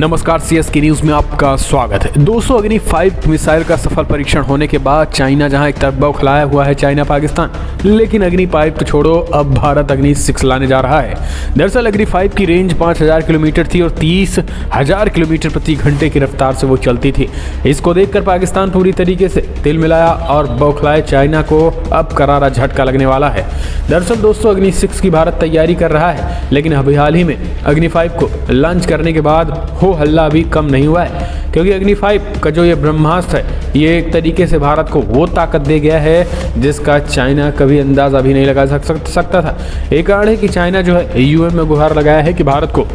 नमस्कार, CSK news में आपका स्वागत है। दोस्तों, अग्नि 5 मिसाइल का सफल परीक्षण होने के बाद चाइना जहां एक तरफ बौखलाया हुआ है चाइना पाकिस्तान, लेकिन अग्नि 5 तो छोड़ो, अब भारत अग्नि 6 लाने जा रहा है। दरअसल अग्नि 5 की रेंज 5000 किलोमीटर थी और 30,000 किलोमीटर प्रति घंटे की रफ्तार से वो चलती थी। इसको देखकर पाकिस्तान पूरी तरीके से तिल मिलाया और बौखलाए चाइना को अब करारा झटका लगने वाला है। दरअसल दोस्तों, अग्नि 6 की भारत तैयारी कर रहा है, लेकिन अभी हाल ही में अग्नि 5 को लॉन्च करने के बाद हो हल्ला अभी कम नहीं हुआ है, क्योंकि अग्नि 5 का जो ये ब्रह्मास्त्र है, ये एक तरीके से भारत को वो ताकत दे गया है जिसका चाइना कभी अंदाजा भी नहीं लगा सकता था। एक कारण है कि चाइना जो है यूएन में गुहार लगाया है कि भारत को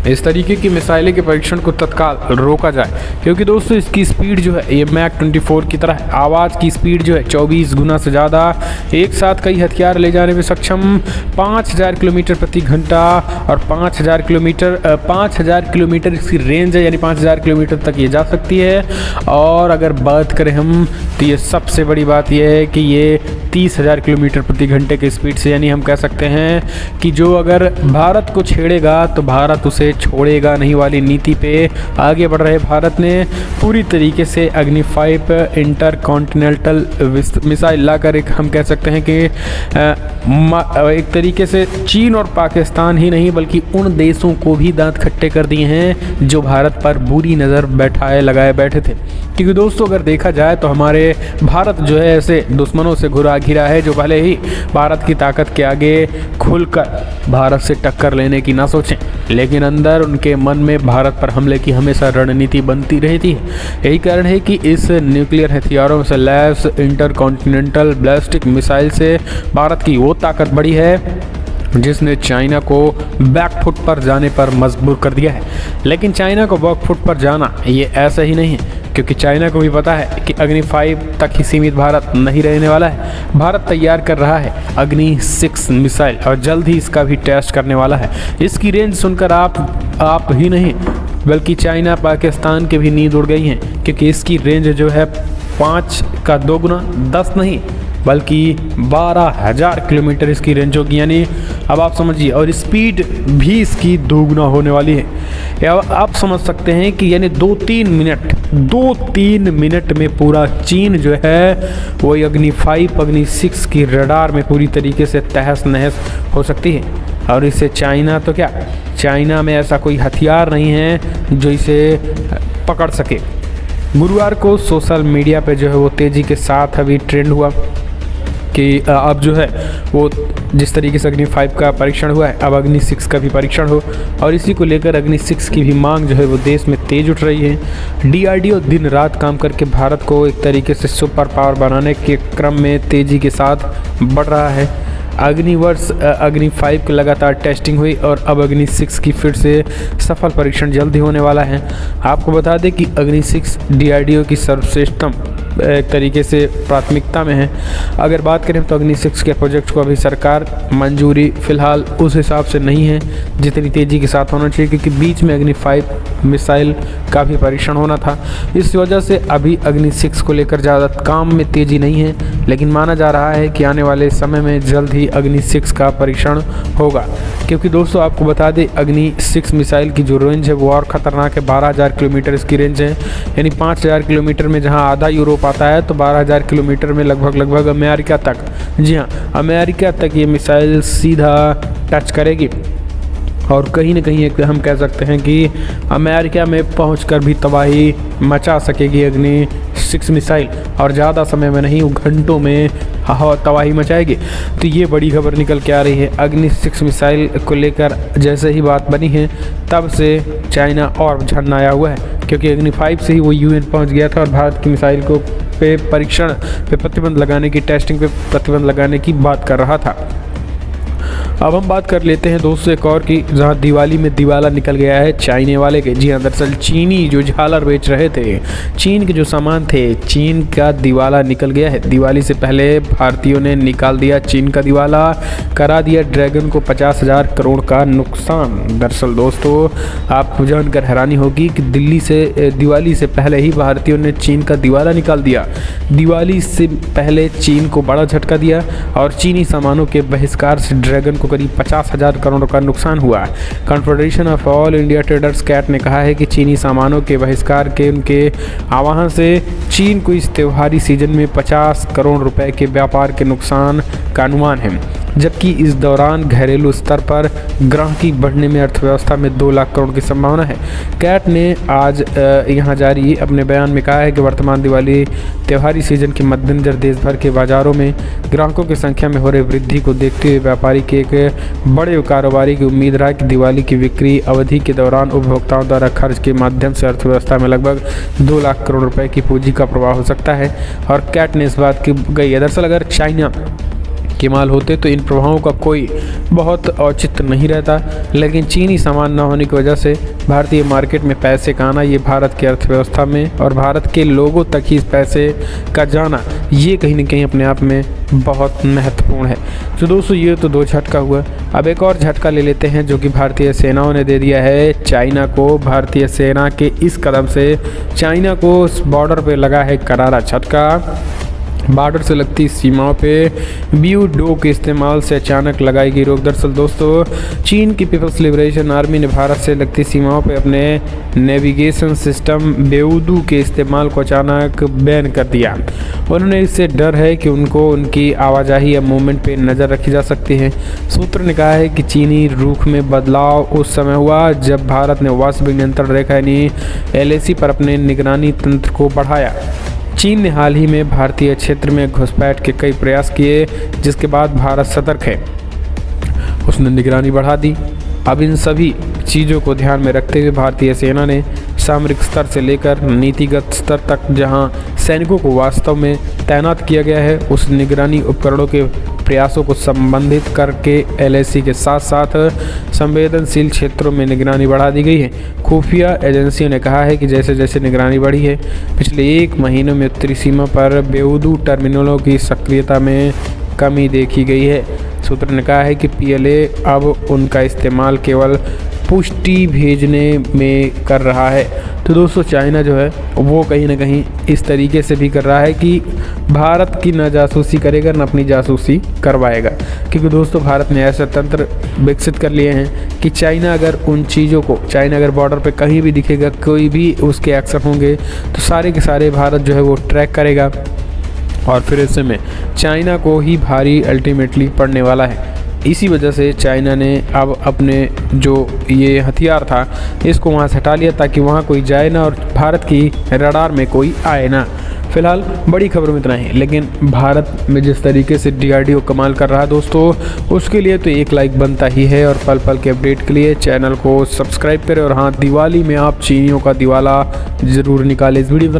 इस तरीके की मिसाइलें के परीक्षण को तत्काल रोका जाए, क्योंकि दोस्तों इसकी स्पीड जो है ये मैक 24 की तरह है। आवाज़ की स्पीड जो है 24 गुना से ज़्यादा, एक साथ कई हथियार ले जाने में सक्षम, 5000 किलोमीटर प्रति घंटा और 5000 किलोमीटर इसकी रेंज है, यानी 5000 किलोमीटर तक ये जा सकती है। और अगर बात करें हम तो ये सबसे बड़ी बात यह है कि ये 30,000 किलोमीटर प्रति घंटे की स्पीड से, यानी हम कह सकते हैं कि जो अगर भारत को छेड़ेगा तो भारत उसे छोड़ेगा नहीं वाली नीति पे आगे बढ़ रहे भारत ने पूरी तरीके से अग्नि 5 इंटरकॉन्टिनेंटल मिसाइल लाकर एक हम कह सकते हैं कि एक तरीके से चीन और पाकिस्तान ही नहीं बल्कि उन देशों को भी दांत खट्टे कर दिए हैं जो भारत पर बुरी नज़र लगाए बैठे थे। क्योंकि दोस्तों अगर देखा जाए तो हमारे भारत जो है ऐसे दुश्मनों से घिरा घिरा है जो भले ही भारत की ताकत के आगे खुलकर भारत से टक्कर लेने की ना सोचें, लेकिन अंदर उनके मन में भारत पर हमले की हमेशा रणनीति बनती रहती है। यही कारण है कि इस न्यूक्लियर हथियारों से लैस इंटरकॉन्टिनेंटल बैलिस्टिक मिसाइल से भारत की वो ताकत बढ़ी है जिसने चाइना को बैकफुट पर जाने पर मजबूर कर दिया है। लेकिन चाइना को बैकफुट पर जाना ये ऐसा ही नहीं है, क्योंकि चाइना को भी पता है कि अग्नि 5 तक ही सीमित भारत नहीं रहने वाला है। भारत तैयार कर रहा है अग्नि 6 मिसाइल और जल्द ही इसका भी टेस्ट करने वाला है। इसकी रेंज सुनकर आप ही नहीं बल्कि चाइना पाकिस्तान के भी नींद उड़ गई हैं, क्योंकि इसकी रेंज जो है 5 का 2 गुना 10 नहीं बल्कि 12,000 किलोमीटर इसकी रेंज होगी, यानी अब आप समझिए। और स्पीड भी इसकी 2 गुना होने वाली है। या आप समझ सकते हैं कि यानी 2-3 मिनट में पूरा चीन जो है वो अग्नि 5 अग्नि 6 की रडार में पूरी तरीके से तहस नहस हो सकती है। और इससे चाइना तो क्या, चाइना में ऐसा कोई हथियार नहीं है जो इसे पकड़ सके। गुरुवार को सोशल मीडिया पे जो है वो तेज़ी के साथ अभी ट्रेंड हुआ कि अब जो है वो जिस तरीके से अग्नि 5 का परीक्षण हुआ है, अब अग्नि 6 का भी परीक्षण हो, और इसी को लेकर अग्नि 6 की भी मांग जो है वो देश में तेज उठ रही है। डीआरडीओ दिन रात काम करके भारत को एक तरीके से सुपर पावर बनाने के क्रम में तेज़ी के साथ बढ़ रहा है। अग्नि 5 की लगातार टेस्टिंग हुई और अब अग्नि 6 की फिर से सफल परीक्षण जल्द ही होने वाला है। आपको बता दें कि अग्नि 6 डीआरडीओ की सर्वश्रेष्ठतम एक तरीके से प्राथमिकता में है। अगर बात करें तो अग्नि 6 के प्रोजेक्ट को अभी सरकार मंजूरी फ़िलहाल उस हिसाब से नहीं है जितनी तेज़ी के साथ होना चाहिए, क्योंकि बीच में अग्नि 5 मिसाइल का भी परीक्षण होना था। इस वजह से अभी अग्नि 6 को लेकर ज़्यादा काम में तेज़ी नहीं है, लेकिन माना जा रहा है कि आने वाले समय में जल्द ही अग्नि 6 का परीक्षण होगा। क्योंकि दोस्तों आपको बता दें अग्नि 6 मिसाइल की जो रेंज है वो और ख़तरनाक है। 12,000 किलोमीटर इसकी रेंज है, यानी 5,000 किलोमीटर में जहां आधा यूरोप आता है तो 12,000 किलोमीटर में लगभग अमेरिका तक, जी हाँ, अमेरिका तक ये मिसाइल सीधा टच करेगी। और कहीं ना कहीं एक हम कह सकते हैं कि अमेरिका में पहुंचकर भी तबाही मचा सकेगी अग्नि 6 मिसाइल, और ज़्यादा समय में नहीं, घंटों में तबाही मचाएगी। तो ये बड़ी खबर निकल के आ रही है। अग्नि 6 मिसाइल को लेकर जैसे ही बात बनी है तब से चाइना और झन्नाया हुआ है, क्योंकि अग्नि 5 से ही वो यूएन पहुंच गया था और भारत की मिसाइल को पे परीक्षण पे प्रतिबंध लगाने की, टेस्टिंग पे प्रतिबंध लगाने की बात कर रहा था। अब हम बात कर लेते हैं दोस्तों एक और की, जहां दिवाली में दिवाला निकल गया है चाइने वाले के। जी हाँ, दरअसल चीनी जो झालर बेच रहे थे, चीन के जो सामान थे, चीन का दिवाला निकल गया है। दिवाली से पहले भारतीयों ने निकाल दिया चीन का दिवाला, करा दिया ड्रैगन को 50,000 करोड़ का नुकसान। दरअसल दोस्तों आपको जानकर हैरानी होगी कि दिवाली से पहले ही भारतीयों ने चीन का दिवाला निकाल दिया। दिवाली से पहले चीन को बड़ा झटका दिया और चीनी सामानों के बहिष्कार से ड्रैगन को को करीब 50,000 करोड़ का नुकसान हुआ है। Confederation of All India Traders CAIT ने कहा है कि चीनी सामानों के बहिष्कार के उनके आह्वान से चीन को इस त्योहारी सीजन में 50 करोड़ रुपए के व्यापार के नुकसान का अनुमान है, जबकि इस दौरान घरेलू स्तर पर ग्राहकी बढ़ने में अर्थव्यवस्था में 2 लाख करोड़ की संभावना है। कैट ने आज यहां जारी अपने बयान में कहा है कि वर्तमान दिवाली त्योहारी सीजन के मद्देनजर देश भर के बाजारों में ग्राहकों की संख्या में हो रही वृद्धि को देखते हुए व्यापारी के एक बड़े कारोबारी की उम्मीद रहा कि दिवाली की बिक्री अवधि के दौरान उपभोक्ताओं द्वारा खर्च के माध्यम से अर्थव्यवस्था में लगभग 2 लाख करोड़ रुपए की पूंजी का प्रवाह हो सकता है। और कैट ने इस बात की गई है, दरअसल अगर चाइना के माल होते तो इन प्रभावों का कोई बहुत औचित्य नहीं रहता, लेकिन चीनी सामान न होने की वजह से भारतीय मार्केट में पैसे का आना, ये भारत की अर्थव्यवस्था में और भारत के लोगों तक ही इस पैसे का जाना, ये कहीं ना कहीं अपने आप में बहुत महत्वपूर्ण है। तो दोस्तों ये तो 2 झटका हुआ। अब एक और झटका ले लेते हैं जो कि भारतीय सेनाओं ने दे दिया है चाइना को। भारतीय सेना के इस कदम से चाइना को बॉर्डर पे लगा है करारा झटका। बॉर्डर से लगती सीमाओं पे BU-2 के इस्तेमाल से अचानक लगाई गई रोक। दरअसल दोस्तों चीन की पीपल्स लिबरेशन आर्मी ने भारत से लगती सीमाओं पे अपने नेविगेशन सिस्टम BU-2 के इस्तेमाल को अचानक बैन कर दिया। उन्होंने इससे डर है कि उनको उनकी आवाजाही या मूवमेंट पे नज़र रखी जा सकती है। सूत्र ने कहा है कि चीनी रुख में बदलाव उस समय हुआ जब भारत ने वास्तविक नियंत्रण रेखा यानी LAC पर अपने निगरानी तंत्र को बढ़ाया। चीन ने हाल ही में भारतीय क्षेत्र में घुसपैठ के कई प्रयास किए, जिसके बाद भारत सतर्क है, उसने निगरानी बढ़ा दी। अब इन सभी चीज़ों को ध्यान में रखते हुए भारतीय सेना ने सामरिक स्तर से लेकर नीतिगत स्तर तक जहां सैनिकों को वास्तव में तैनात किया गया है, उस निगरानी उपकरणों के प्रयासों को संबंधित करके LAC के साथ साथ संवेदनशील क्षेत्रों में निगरानी बढ़ा दी गई है। खुफिया एजेंसियों ने कहा है कि जैसे जैसे निगरानी बढ़ी है, पिछले 1 महीने में उत्तरी सीमा पर बेउदू टर्मिनलों की सक्रियता में कमी देखी गई है। सूत्र ने कहा है कि PLA अब उनका इस्तेमाल केवल पुष्टि भेजने में कर रहा है। तो दोस्तों चाइना जो है वो कहीं ना कहीं इस तरीके से भी कर रहा है कि भारत की न जासूसी करेगा न अपनी जासूसी करवाएगा, क्योंकि दोस्तों भारत ने ऐसे तंत्र विकसित कर लिए हैं कि चाइना अगर बॉर्डर पे कहीं भी दिखेगा, कोई भी उसके एक्शन होंगे तो सारे के सारे भारत जो है वो ट्रैक करेगा और फिर ऐसे में चाइना को ही भारी अल्टीमेटली पड़ने वाला है। इसी वजह से चाइना ने अब अपने जो ये हथियार था इसको वहाँ से हटा लिया ताकि वहाँ कोई जाए ना और भारत की रडार में कोई आए ना। फिलहाल बड़ी खबर में इतना ही, लेकिन भारत में जिस तरीके से DRDO कमाल कर रहा है दोस्तों, उसके लिए तो 1 लाइक बनता ही है। और पल पल के अपडेट के लिए चैनल को सब्सक्राइब करें। और हाँ, दिवाली में आप चीनियों का दिवाला ज़रूर निकालें। इस वीडियो